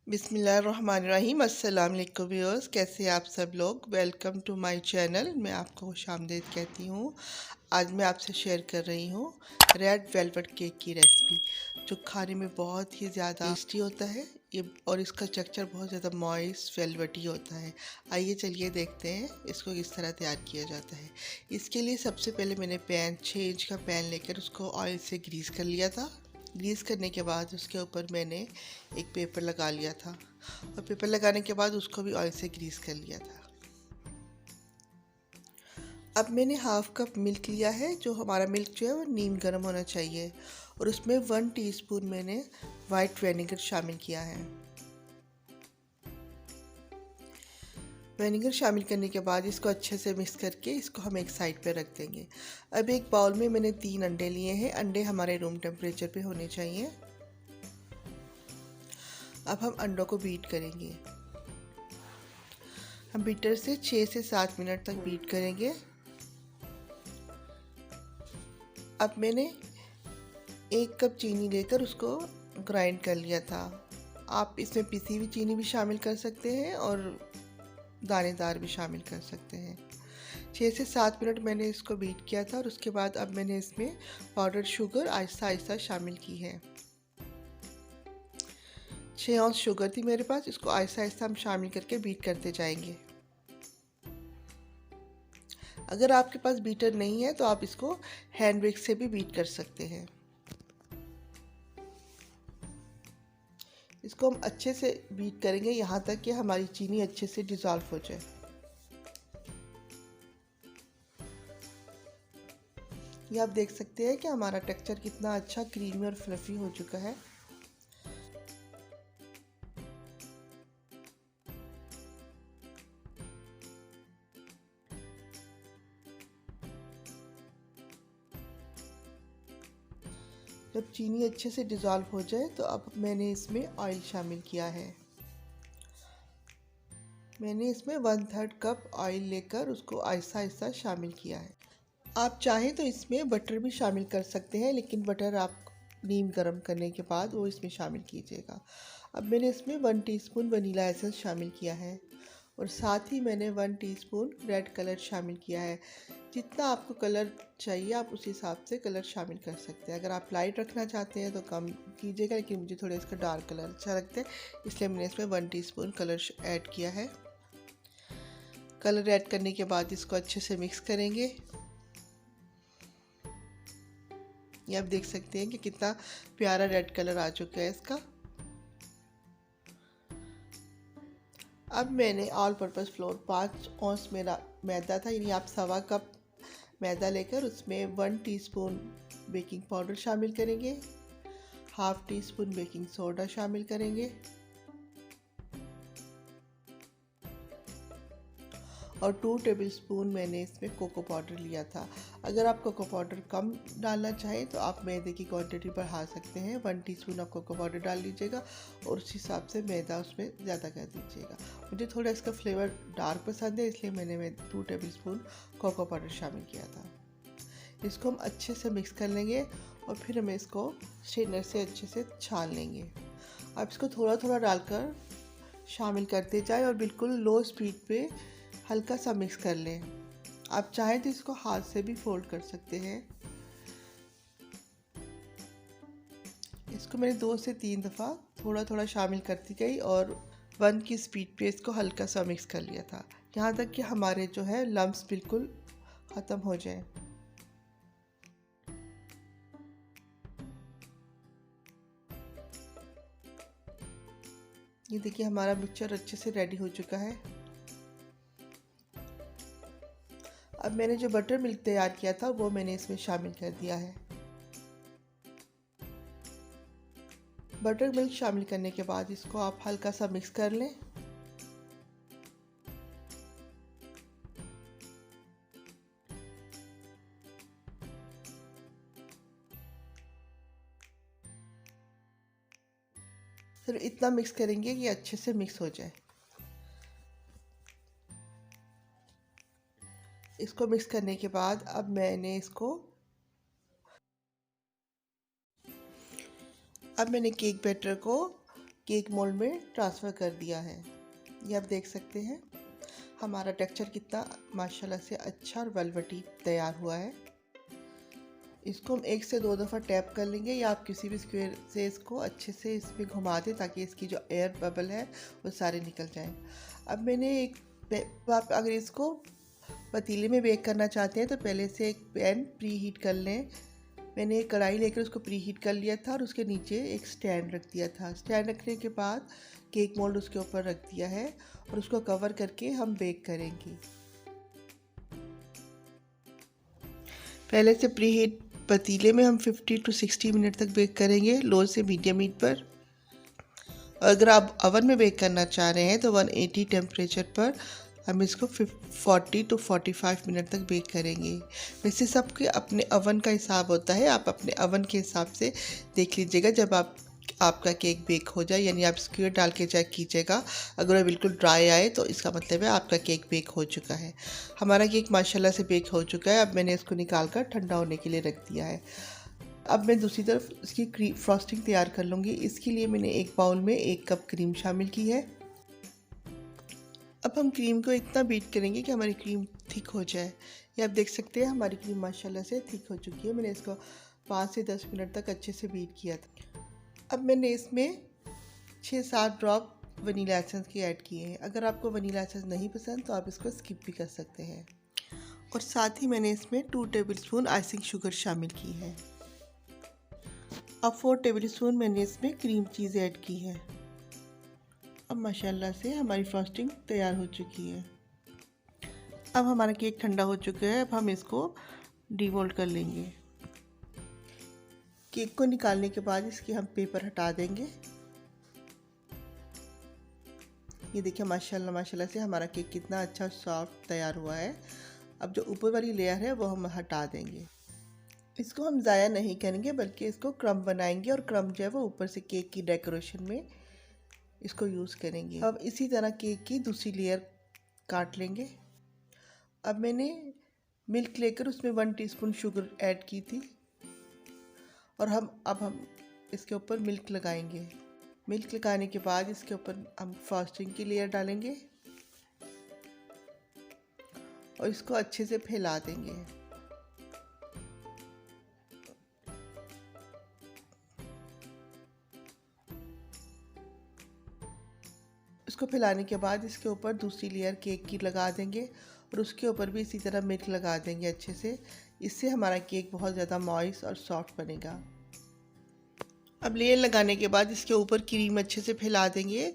बिस्मिल्लाहिर्रहमानिर्रहीम। अस्सलाम वालेकुम व्यूअर्स, कैसे हैं आप सब लोग। Welcome to my channel. मैं आपको खुशामदीद कहती हूँ। आज मैं आपसे शेयर कर रही हूँ रेड वेलवेट केक की रेसिपी, जो खाने में बहुत ही ज़्यादा टेस्टी होता है ये, और इसका टेक्सचर बहुत ज़्यादा मॉइस्ट वेलवेटी होता है। आइए चलिए देखते हैं इसको किस तरह तैयार किया जाता है। इसके लिए सबसे पहले मैंने 6 इंच का पैन लेकर उसको ऑयल से ग्रीस कर लिया था। ग्रीस करने के बाद उसके ऊपर मैंने एक पेपर लगा लिया था, और पेपर लगाने के बाद उसको भी ऑयल से ग्रीस कर लिया था। अब मैंने हाफ कप मिल्क लिया है। जो हमारा मिल्क जो है वो नीम गर्म होना चाहिए, और उसमें 1 टीस्पून मैंने वाइट विनेगर शामिल किया है। विनेगर शामिल करने के बाद इसको अच्छे से मिक्स करके इसको हम एक साइड पे रख देंगे। अब एक बाउल में मैंने 3 अंडे लिए हैं। अंडे हमारे रूम टेम्परेचर पे होने चाहिए। अब हम अंडों को बीट करेंगे। हम बीटर से 6 से 7 मिनट तक बीट करेंगे। अब मैंने 1 कप चीनी लेकर उसको ग्राइंड कर लिया था। आप इसमें पिसी हुई चीनी भी शामिल कर सकते हैं और दानेदार भी शामिल कर सकते हैं। 6 से 7 मिनट मैंने इसको बीट किया था, और उसके बाद अब मैंने इसमें पाउडर शुगर आहिस्ता आहिस्ता शामिल की है। 6 औंस शुगर थी मेरे पास। इसको आहिस्ता आहिस्ता हम शामिल करके बीट करते जाएंगे। अगर आपके पास बीटर नहीं है तो आप इसको हैंड विक्स से भी बीट कर सकते हैं। इसको हम अच्छे से बीट करेंगे यहाँ तक कि हमारी चीनी अच्छे से डिज़ोल्व हो जाए। ये आप देख सकते हैं कि हमारा टेक्सचर कितना अच्छा क्रीमी और फ्लफी हो चुका है। जब चीनी अच्छे से डिज़ोल्व हो जाए तो अब मैंने इसमें ऑयल शामिल किया है। मैंने इसमें 1/3 कप ऑयल लेकर उसको आहिस्ता आहिस्ता शामिल किया है। आप चाहें तो इसमें बटर भी शामिल कर सकते हैं, लेकिन बटर आप नीम गर्म करने के बाद वो इसमें शामिल कीजिएगा। अब मैंने इसमें 1 टीस्पून वनीला एसेंस शामिल किया है, और साथ ही मैंने 1 टीस्पून रेड कलर शामिल किया है। जितना आपको कलर चाहिए आप उस हिसाब से कलर शामिल कर सकते हैं। अगर आप लाइट रखना चाहते हैं तो कम कीजिएगा, लेकिन मुझे थोड़ा इसका डार्क कलर अच्छा लगता है, इसलिए मैंने इसमें 1 टीस्पून कलर ऐड किया है। कलर ऐड करने के बाद इसको अच्छे से मिक्स करेंगे। ये आप देख सकते हैं कि कितना प्यारा रेड कलर आ चुका है इसका। अब मैंने ऑल पर्पस फ्लोर 5 औंस मेरा मैदा था, यानी आप 1.25 कप मैदा लेकर उसमें 1 टीस्पून बेकिंग पाउडर शामिल करेंगे, half tea spoon baking soda शामिल करेंगे, और 2 टेबलस्पून मैंने इसमें कोको पाउडर लिया था। अगर आप कोको पाउडर कम डालना चाहें तो आप मैदे की क्वांटिटी बढ़ा सकते हैं। 1 टीस्पून आप कोको पाउडर डाल लीजिएगा, और उस हिसाब से मैदा उसमें ज़्यादा कर दीजिएगा। मुझे थोड़ा इसका फ्लेवर डार्क पसंद है, इसलिए मैंने 2 टेबलस्पून कोको पाउडर शामिल किया था। इसको हम अच्छे से मिक्स कर लेंगे, और फिर हमें इसको स्ट्रेनर से अच्छे से छान लेंगे। आप इसको थोड़ा थोड़ा डालकर शामिल करते जाएं, और बिल्कुल लो स्पीड पे हल्का सा मिक्स कर लें। आप चाहें तो इसको हाथ से भी फोल्ड कर सकते हैं। इसको मैंने 2 से 3 दफ़ा थोड़ा थोड़ा शामिल करती गई, और 1 की स्पीड पे इसको हल्का सा मिक्स कर लिया था, यहाँ तक कि हमारे जो है लम्प्स बिल्कुल ख़त्म हो जाए। ये देखिए हमारा मिक्सचर अच्छे से रेडी हो चुका है। अब मैंने जो बटर मिल्क तैयार किया था वो मैंने इसमें शामिल कर दिया है। बटर मिल्क शामिल करने के बाद इसको आप हल्का सा मिक्स कर लें। फिर इतना मिक्स करेंगे कि अच्छे से मिक्स हो जाए। इसको मिक्स करने के बाद अब मैंने केक बैटर को केक मोल्ड में ट्रांसफ़र कर दिया है। ये आप देख सकते हैं हमारा टेक्सचर कितना माशाल्लाह से अच्छा और वेलवेटी तैयार हुआ है। इसको हम 1 से 2 दफ़ा टैप कर लेंगे या आप किसी भी स्क्वायर से इसको अच्छे से इसमें घुमा दें ताकि इसकी जो एयर बबल है वो सारे निकल जाएं। अब मैंने आप अगर इसको पतीले में बेक करना चाहते हैं तो पहले से एक पैन प्री हीट कर लें। मैंने एक कढ़ाई लेकर उसको प्री हीट कर लिया था और उसके नीचे एक स्टैंड रख दिया था। स्टैंड रखने के बाद केक मोल्ड उसके ऊपर रख दिया है और उसको कवर करके हम बेक करेंगे। पहले से प्री हीट पतीले में हम 50 to 60 मिनट तक बेक करेंगे, लो से मीडियम हीट पर। अगर आप ओवन में बेक करना चाह रहे हैं तो 180 टेम्परेचर पर हम इसको 40 to 45 मिनट तक बेक करेंगे। वैसे सबके अपने ओवन का हिसाब होता है, आप अपने ओवन के हिसाब से देख लीजिएगा। जब आपका केक बेक हो जाए, यानी आप स्क्वायर डाल के चेक कीजिएगा, अगर वो बिल्कुल ड्राई आए तो इसका मतलब है आपका केक बेक हो चुका है। हमारा केक माशाल्लाह से बेक हो चुका है। अब मैंने इसको निकाल कर ठंडा होने के लिए रख दिया है। अब मैं दूसरी तरफ इसकी फ्रॉस्टिंग तैयार कर लूँगी। इसके लिए मैंने एक बाउल में 1 कप क्रीम शामिल की है। अब हम क्रीम को इतना बीट करेंगे कि हमारी क्रीम थिक हो जाए। ये आप देख सकते हैं हमारी क्रीम माशाल्लाह से थिक हो चुकी है। मैंने इसको 5 से 10 मिनट तक अच्छे से बीट किया था। अब मैंने इसमें 6-7 ड्रॉप वनीला एसेंस के ऐड किए हैं। अगर आपको वनीला एसेंस नहीं पसंद तो आप इसको स्किप भी कर सकते हैं। और साथ ही मैंने इसमें 2 टेबलस्पून आइसिंग शुगर शामिल की है। अब 4 टेबलस्पून मैंने इसमें क्रीम चीज़ ऐड की है। अब माशाल्लाह से हमारी फ्रॉस्टिंग तैयार हो चुकी है। अब हमारा केक ठंडा हो चुका है। अब हम इसको डिमोल्ड कर लेंगे। केक को निकालने के बाद इसके हम पेपर हटा देंगे। ये देखिए माशाल्लाह से हमारा केक कितना अच्छा सॉफ्ट तैयार हुआ है। अब जो ऊपर वाली लेयर है वो हम हटा देंगे। इसको हम ज़ाया नहीं करेंगे बल्कि इसको क्रम्ब बनाएंगे और क्रम्ब जो है वो ऊपर से केक की डेकोरेशन में इसको यूज़ करेंगे। अब इसी तरह केक की दूसरी लेयर काट लेंगे। अब मैंने मिल्क लेकर उसमें 1 टीस्पून शुगर ऐड की थी और अब हम इसके ऊपर मिल्क लगाएंगे। मिल्क लगाने के बाद इसके ऊपर हम फ्रॉस्टिंग की लेयर डालेंगे और इसको अच्छे से फैला देंगे। इसको फैलाने के बाद इसके ऊपर दूसरी लेयर केक की लगा देंगे और उसके ऊपर भी इसी तरह मिल्क लगा देंगे अच्छे से। इससे हमारा केक बहुत ज़्यादा मॉइस्ट और सॉफ्ट बनेगा। अब लेयर लगाने के बाद इसके ऊपर क्रीम अच्छे से फैला देंगे,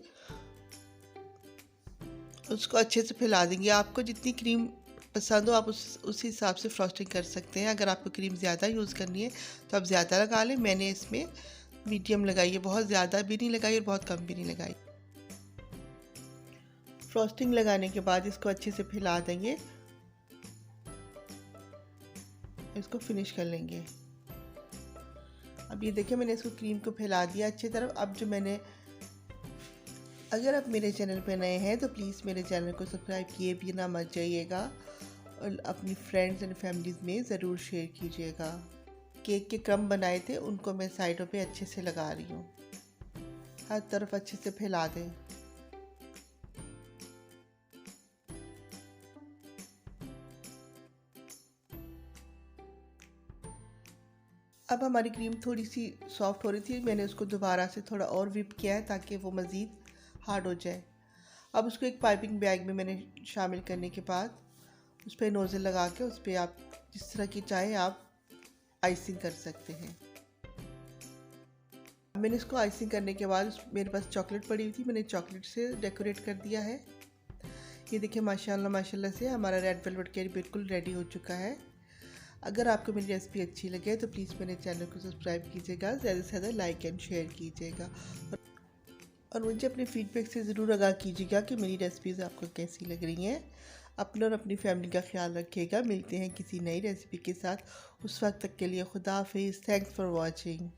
उसको अच्छे से फैला देंगे। आपको जितनी क्रीम पसंद हो आप उस हिसाब से फ्रॉस्टिंग कर सकते हैं। अगर आपको क्रीम ज़्यादा यूज़ करनी है तो आप ज़्यादा लगा लें। मैंने इसमें मीडियम लगाई है, बहुत ज़्यादा भी नहीं लगाई और बहुत कम भी नहीं लगाई। फ्रॉस्टिंग लगाने के बाद इसको अच्छे से फैला देंगे, इसको फिनिश कर लेंगे। अब ये देखिए मैंने इसको क्रीम को फैला दिया अच्छी तरह। अब जो मैंने अगर आप मेरे चैनल पे नए हैं तो प्लीज़ मेरे चैनल को सब्सक्राइब किए बिना मत जाइएगा और अपनी फ्रेंड्स एंड फैमिलीज़ में ज़रूर शेयर कीजिएगा। केक के क्रम्ब बनाए थे उनको मैं साइडों पे अच्छे से लगा रही हूँ। हर तरफ अच्छे से फैला दें। अब हमारी क्रीम थोड़ी सी सॉफ्ट हो रही थी, मैंने उसको दोबारा से थोड़ा और व्हिप किया है ताकि वो मज़ीद हार्ड हो जाए। अब उसको एक पाइपिंग बैग में मैंने शामिल करने के बाद उस पर नोज़ल लगा के उस पर आप जिस तरह की चाहें आप आइसिंग कर सकते हैं। मैंने इसको आइसिंग करने के बाद मेरे पास चॉकलेट पड़ी हुई थी, मैंने चॉकलेट से डेकोरेट कर दिया है। ये देखिए माशाल्लाह से हमारा रेड वेलवेट केक बिल्कुल रेडी हो चुका है। अगर आपको मेरी रेसिपी अच्छी लगे तो प्लीज़ मेरे चैनल को सब्सक्राइब कीजिएगा, ज़्यादा से ज़्यादा लाइक एंड शेयर कीजिएगा और मुझे अपने फीडबैक से ज़रूर आगाह कीजिएगा कि मेरी रेसिपीज़ आपको कैसी लग रही हैं। अपने और अपनी फैमिली का ख्याल रखिएगा। मिलते हैं किसी नई रेसिपी के साथ, उस वक्त तक के लिए खुदा हाफिज़। Thanks for watching.